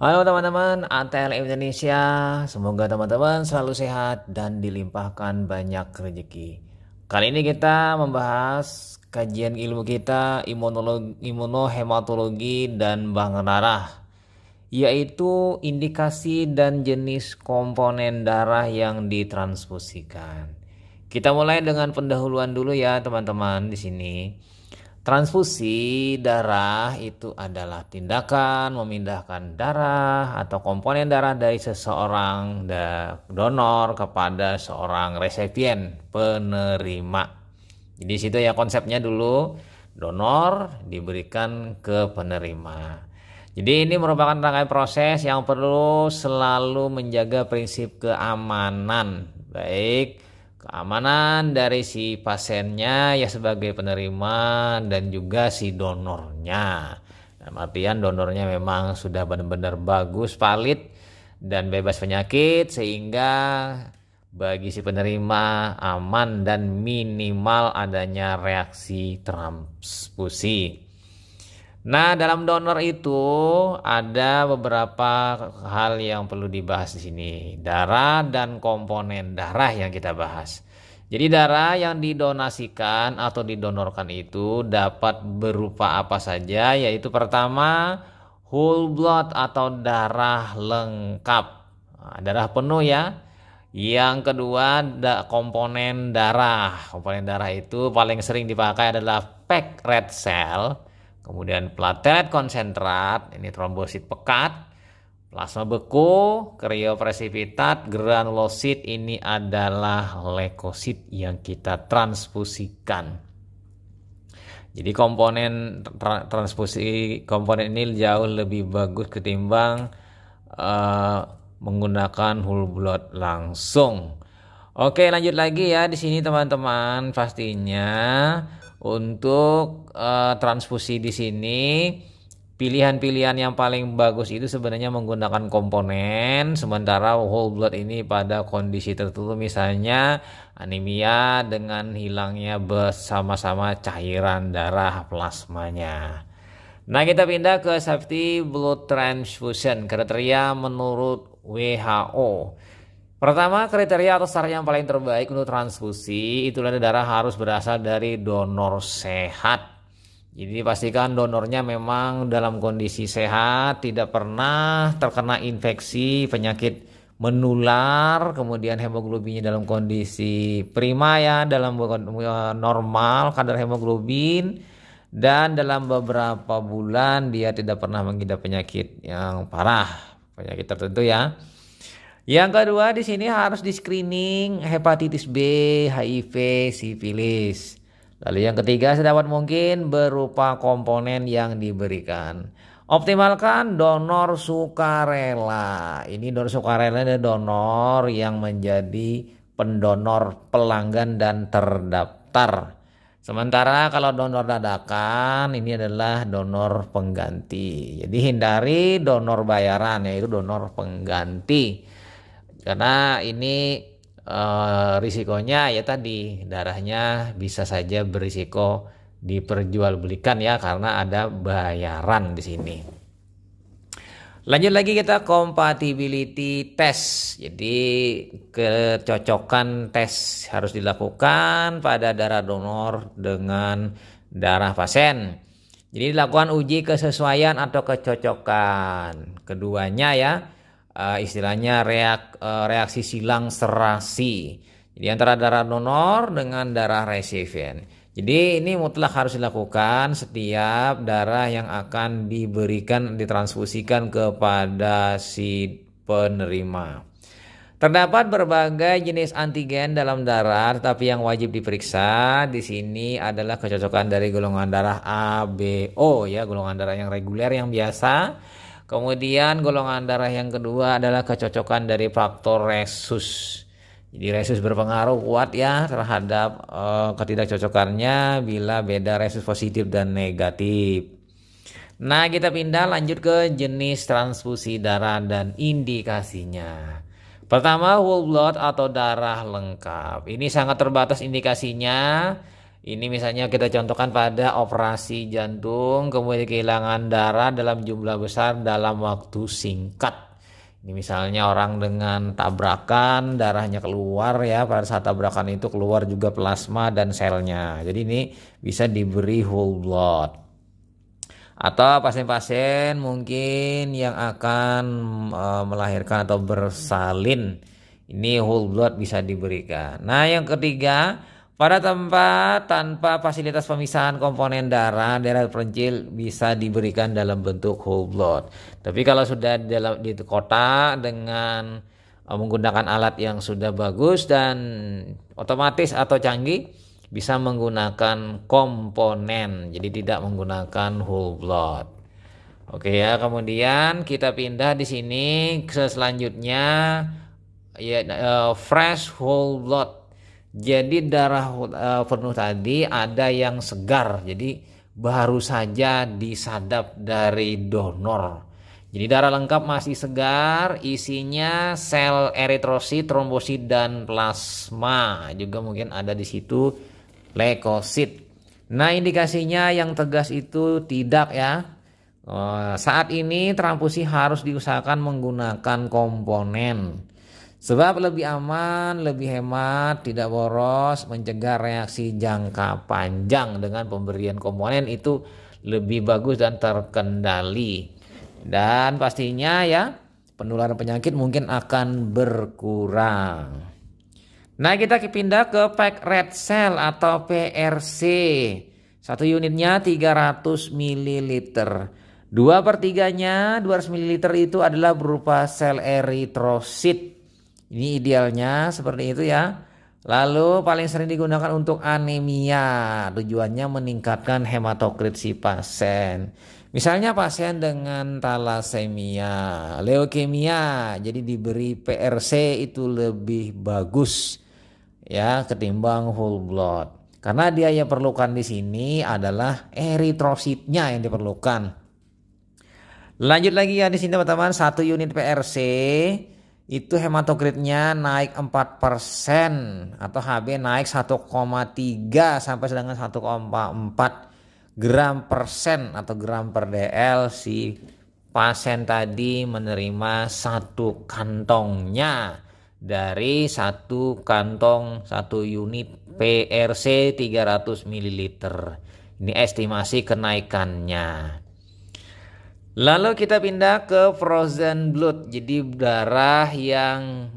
Halo teman-teman ATL Indonesia, semoga teman-teman selalu sehat dan dilimpahkan banyak rezeki. Kali ini kita membahas kajian ilmu kita imunohematologi dan bank darah, yaitu indikasi dan jenis komponen darah yang ditransfusikan. Kita mulai dengan pendahuluan dulu ya teman-teman di sini. Transfusi darah itu adalah tindakan memindahkan darah atau komponen darah dari seseorang donor kepada seorang resipien penerima. Jadi situ ya konsepnya dulu, donor diberikan ke penerima. Jadi ini merupakan rangkaian proses yang perlu selalu menjaga prinsip keamanan, baik keamanan dari si pasiennya ya sebagai penerima dan juga si donornya. Dalam artian donornya memang sudah benar-benar bagus, valid dan bebas penyakit sehingga bagi si penerima aman dan minimal adanya reaksi transfusi. Nah, dalam donor itu ada beberapa hal yang perlu dibahas di sini. Darah dan komponen darah yang kita bahas. Jadi darah yang didonasikan atau didonorkan itu dapat berupa apa saja, yaitu pertama whole blood atau darah lengkap. Nah, darah penuh ya. Yang kedua komponen darah. Komponen darah itu paling sering dipakai adalah packed red cell. Kemudian platelet konsentrat, ini trombosit pekat, plasma beku, kriopresipitat, granulosit, ini adalah leukosit yang kita transfusikan. Jadi komponen transfusi komponen ini jauh lebih bagus ketimbang menggunakan whole blood langsung. Oke, lanjut lagi ya di sini teman-teman. Pastinya untuk transfusi di sini pilihan-pilihan yang paling bagus itu sebenarnya menggunakan komponen, sementara whole blood ini pada kondisi tertentu misalnya anemia dengan hilangnya bersama-sama cairan darah plasmanya. Nah, kita pindah ke safety blood transfusion kriteria menurut WHO. Pertama, kriteria atau syarat yang paling terbaik untuk transfusi itulah darah harus berasal dari donor sehat. Jadi pastikan donornya memang dalam kondisi sehat, tidak pernah terkena infeksi, penyakit menular, kemudian hemoglobinnya dalam kondisi prima ya, dalam normal kadar hemoglobin, dan dalam beberapa bulan dia tidak pernah mengidap penyakit yang parah, penyakit tertentu ya. Yang kedua di sini harus di screening hepatitis B, HIV, sifilis. Lalu yang ketiga sedapat mungkin berupa komponen yang diberikan. Optimalkan donor sukarela. Ini donor sukarela adalah donor yang menjadi pendonor pelanggan dan terdaftar. Sementara kalau donor dadakan ini adalah donor pengganti. Jadi hindari donor bayaran yaitu donor pengganti. Karena ini risikonya ya tadi darahnya bisa saja berisiko diperjualbelikan ya karena ada bayaran di sini. Lanjut lagi kita compatibility test. Jadi kecocokan tes harus dilakukan pada darah donor dengan darah pasien. Jadi dilakukan uji kesesuaian atau kecocokan keduanya ya. Istilahnya reaksi silang serasi. Jadi antara darah donor dengan darah resipien. Jadi ini mutlak harus dilakukan setiap darah yang akan ditransfusikan kepada si penerima. Terdapat berbagai jenis antigen dalam darah, tetapi yang wajib diperiksa di sini adalah kecocokan dari golongan darah ABO ya, golongan darah yang reguler yang biasa. Kemudian golongan darah yang kedua adalah kecocokan dari faktor resus. Jadi resus berpengaruh kuat ya terhadap ketidakcocokannya bila beda resus positif dan negatif. Nah, kita pindah lanjut ke jenis transfusi darah dan indikasinya. Pertama, whole blood atau darah lengkap. Ini sangat terbatas indikasinya. Ini misalnya kita contohkan pada operasi jantung, kemudian kehilangan darah dalam jumlah besar dalam waktu singkat. Ini misalnya orang dengan tabrakan, darahnya keluar ya, pada saat tabrakan itu keluar juga plasma dan selnya. Jadi ini bisa diberi whole blood. Atau pasien-pasien mungkin yang akan melahirkan atau bersalin, ini whole blood bisa diberikan. Nah yang ketiga, pada tempat tanpa fasilitas pemisahan komponen darah, darah terpencil bisa diberikan dalam bentuk whole blood. Tapi kalau sudah di kota dengan menggunakan alat yang sudah bagus dan otomatis atau canggih, bisa menggunakan komponen, jadi tidak menggunakan whole blood. Oke ya, kemudian kita pindah di sini ke selanjutnya ya, fresh whole blood. Jadi darah penuh tadi ada yang segar, jadi baru saja disadap dari donor. Jadi darah lengkap masih segar, isinya sel eritrosit, trombosit dan plasma. Juga mungkin ada di situ leukosit. Nah indikasinya yang tegas itu tidak ya. Saat ini transfusi harus diusahakan menggunakan komponen. Sebab lebih aman, lebih hemat, tidak boros, mencegah reaksi jangka panjang. Dengan pemberian komponen itu lebih bagus dan terkendali. Dan pastinya ya penularan penyakit mungkin akan berkurang. Nah kita pindah ke pack red cell atau PRC. Satu unitnya 300 ml. 2/3-nya 200 ml itu adalah berupa sel eritrosit. Ini idealnya seperti itu ya. Lalu paling sering digunakan untuk anemia. Tujuannya meningkatkan hematokrit si pasien. Misalnya pasien dengan talasemia, leukemia, jadi diberi PRC itu lebih bagus ya ketimbang whole blood. Karena dia yang perlukan di sini adalah eritrositnya yang diperlukan. Lanjut lagi ya di sini teman-teman, 1 unit PRC itu hematokritnya naik 4% atau HB naik 1,3 sampai sedangkan 1,4 gram persen atau gram per DL si pasien tadi menerima satu kantongnya dari satu kantong 1 unit PRC 300 ml. Ini estimasi kenaikannya. Lalu kita pindah ke frozen blood. Jadi darah yang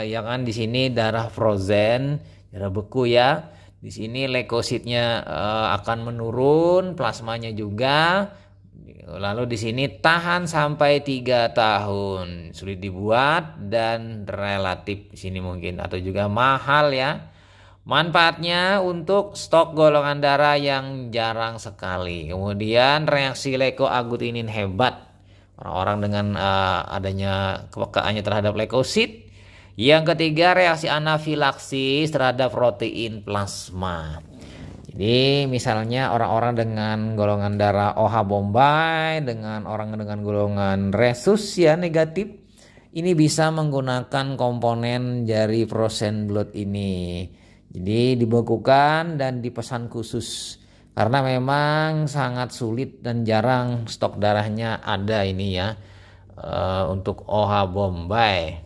kan di sini darah frozen, darah beku ya. Di sini leukositnya akan menurun, plasmanya juga. Lalu di sini tahan sampai 3 tahun. Sulit dibuat dan relatif di sini mungkin atau juga mahal ya. Manfaatnya untuk stok golongan darah yang jarang sekali. Kemudian reaksi leukoaglutinin hebat. Orang-orang dengan adanya kepekaannya terhadap leukosit. Yang ketiga reaksi anafilaksis terhadap protein plasma. Jadi misalnya orang-orang dengan golongan darah OH Bombay, dengan orang dengan golongan resus ya negatif. Ini bisa menggunakan komponen dari frozen blood ini. Jadi dibekukan dan dipesan khusus karena memang sangat sulit dan jarang stok darahnya ada ini ya untuk OH Bombay.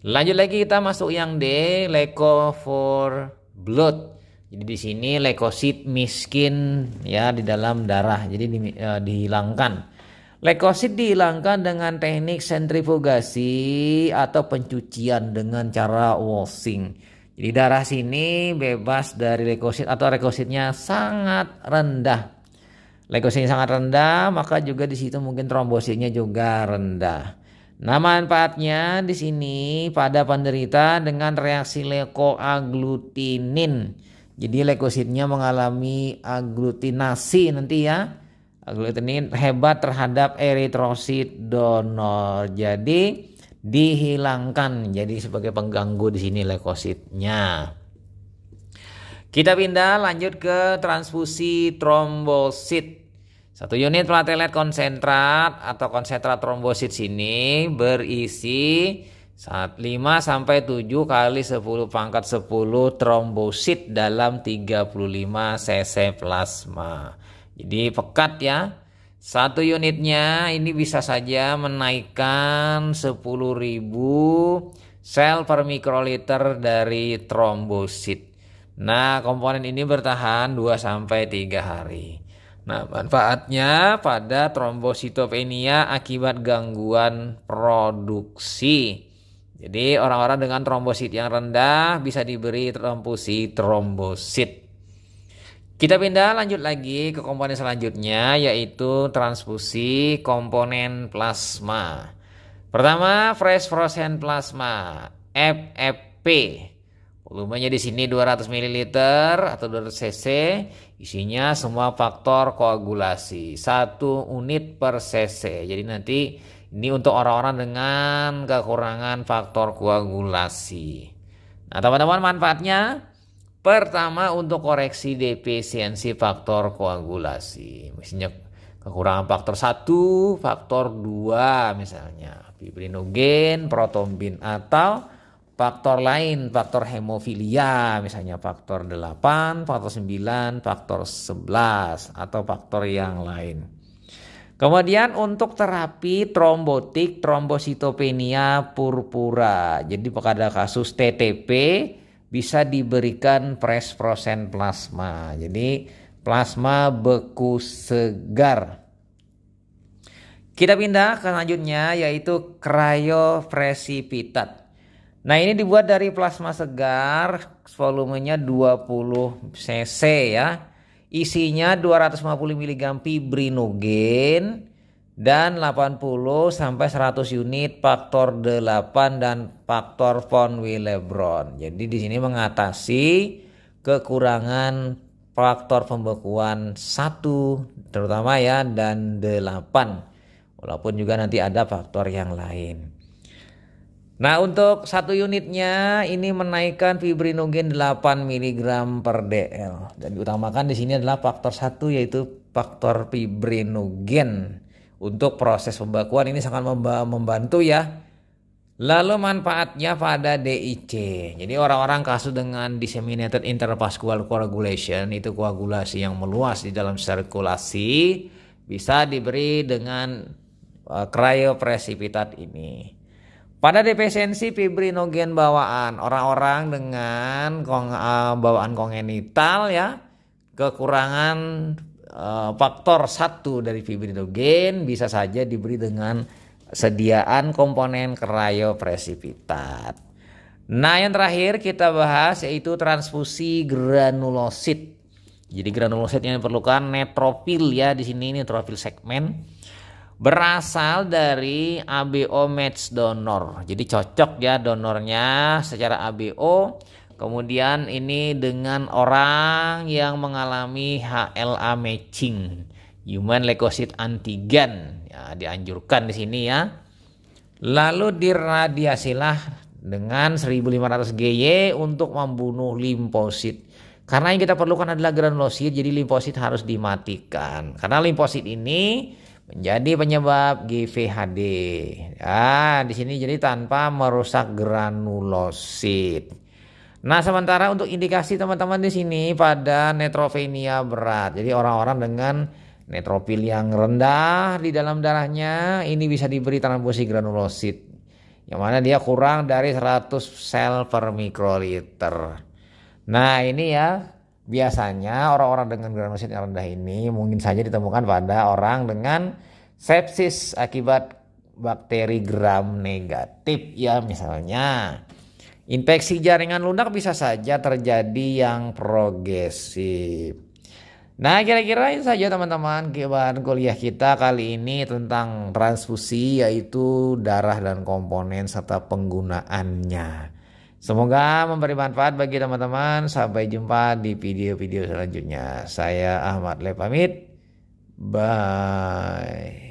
Lanjut lagi kita masuk yang D, leuko for blood. Jadi di sini leukosit miskin ya di dalam darah. Jadi dihilangkan. Leukosit dihilangkan dengan teknik sentrifugasi atau pencucian dengan cara washing. Jadi darah sini bebas dari leukosit atau leukositnya sangat rendah. Leukositnya sangat rendah, maka juga di situ mungkin trombositnya juga rendah. Nah, manfaatnya di sini pada penderita dengan reaksi leukoaglutinin. Jadi leukositnya mengalami aglutinasi nanti ya. Aglutinin hebat terhadap eritrosit donor. Jadi dihilangkan jadi sebagai pengganggu di sini leukositnya. Kita pindah lanjut ke transfusi trombosit. 1 unit platelet konsentrat atau konsentrat trombosit sini berisi 5 sampai 7 kali 10 pangkat 10 trombosit dalam 35 cc plasma. Jadi pekat ya. Satu unitnya ini bisa saja menaikkan 10.000 sel per mikroliter dari trombosit. Nah, komponen ini bertahan 2 sampai 3 hari. Nah, manfaatnya pada trombositopenia akibat gangguan produksi. Jadi orang-orang dengan trombosit yang rendah bisa diberi transfusi trombosit. Kita pindah lanjut lagi ke komponen selanjutnya, yaitu transfusi komponen plasma. Pertama, fresh frozen plasma FFP. Volumenya di sini 200 ml atau 200 cc. Isinya semua faktor koagulasi 1 unit per cc. Jadi nanti ini untuk orang-orang dengan kekurangan faktor koagulasi. Nah, teman-teman, manfaatnya pertama untuk koreksi defisiensi faktor koagulasi. Misalnya kekurangan faktor 1, faktor 2 misalnya, fibrinogen, protombin, atau faktor lain, faktor hemofilia, misalnya faktor 8, faktor 9, faktor 11, atau faktor yang lain. Kemudian untuk terapi trombotik trombositopenia purpura. Jadi pada kasus TTP bisa diberikan fresh frozen plasma. Jadi plasma beku segar. Kita pindah ke selanjutnya, yaitu cryoprecipitat. Nah, ini dibuat dari plasma segar, volumenya 20 cc ya. Isinya 250 mg fibrinogen dan 80 sampai 100 unit faktor 8 dan faktor von Willebrand. Jadi di sini mengatasi kekurangan faktor pembekuan 1 terutama ya, dan 8. Walaupun juga nanti ada faktor yang lain. Nah, untuk 1 unitnya ini menaikkan fibrinogen 8 mg per dl. Dan diutamakan di sini adalah faktor 1, yaitu faktor fibrinogen. Untuk proses pembekuan ini sangat membantu ya. Lalu manfaatnya pada DIC. Jadi orang-orang kasus dengan disseminated intervascular coagulation, itu koagulasi yang meluas di dalam sirkulasi, bisa diberi dengan cryoprecipitat ini. Pada defisiensi fibrinogen bawaan, orang-orang dengan bawaan kongenital ya, kekurangan faktor 1 dari fibrinogen, bisa saja diberi dengan sediaan komponen cryoprecipitat. Nah, yang terakhir kita bahas yaitu transfusi granulosit. Jadi granulosit yang diperlukan neutrofil ya, di sini neutrofil segmen. Berasal dari ABO match donor. Jadi cocok ya donornya secara ABO. Kemudian ini dengan orang yang mengalami HLA matching, human leukocyte antigen. Ya, dianjurkan di sini ya. Lalu diradiasilah dengan 1500 GY untuk membunuh limfosit. Karena yang kita perlukan adalah granulosit, jadi limfosit harus dimatikan. Karena limfosit ini menjadi penyebab GVHD. Ya, di sini jadi tanpa merusak granulosit. Nah, sementara untuk indikasi teman-teman di sini pada neutropenia berat. Jadi orang-orang dengan neutrofil yang rendah di dalam darahnya ini bisa diberi transfusi granulosit. Yang mana dia kurang dari 100 sel per mikroliter. Nah, ini ya. Biasanya orang-orang dengan granulosit yang rendah ini mungkin saja ditemukan pada orang dengan sepsis akibat bakteri gram negatif ya, misalnya. Infeksi jaringan lunak bisa saja terjadi yang progresif. Nah, kira-kira itu saja teman-teman bahan kuliah kita kali ini tentang transfusi, yaitu darah dan komponen serta penggunaannya. Semoga memberi manfaat bagi teman-teman. Sampai jumpa di video-video selanjutnya. Saya Ahmad Le pamit. Bye.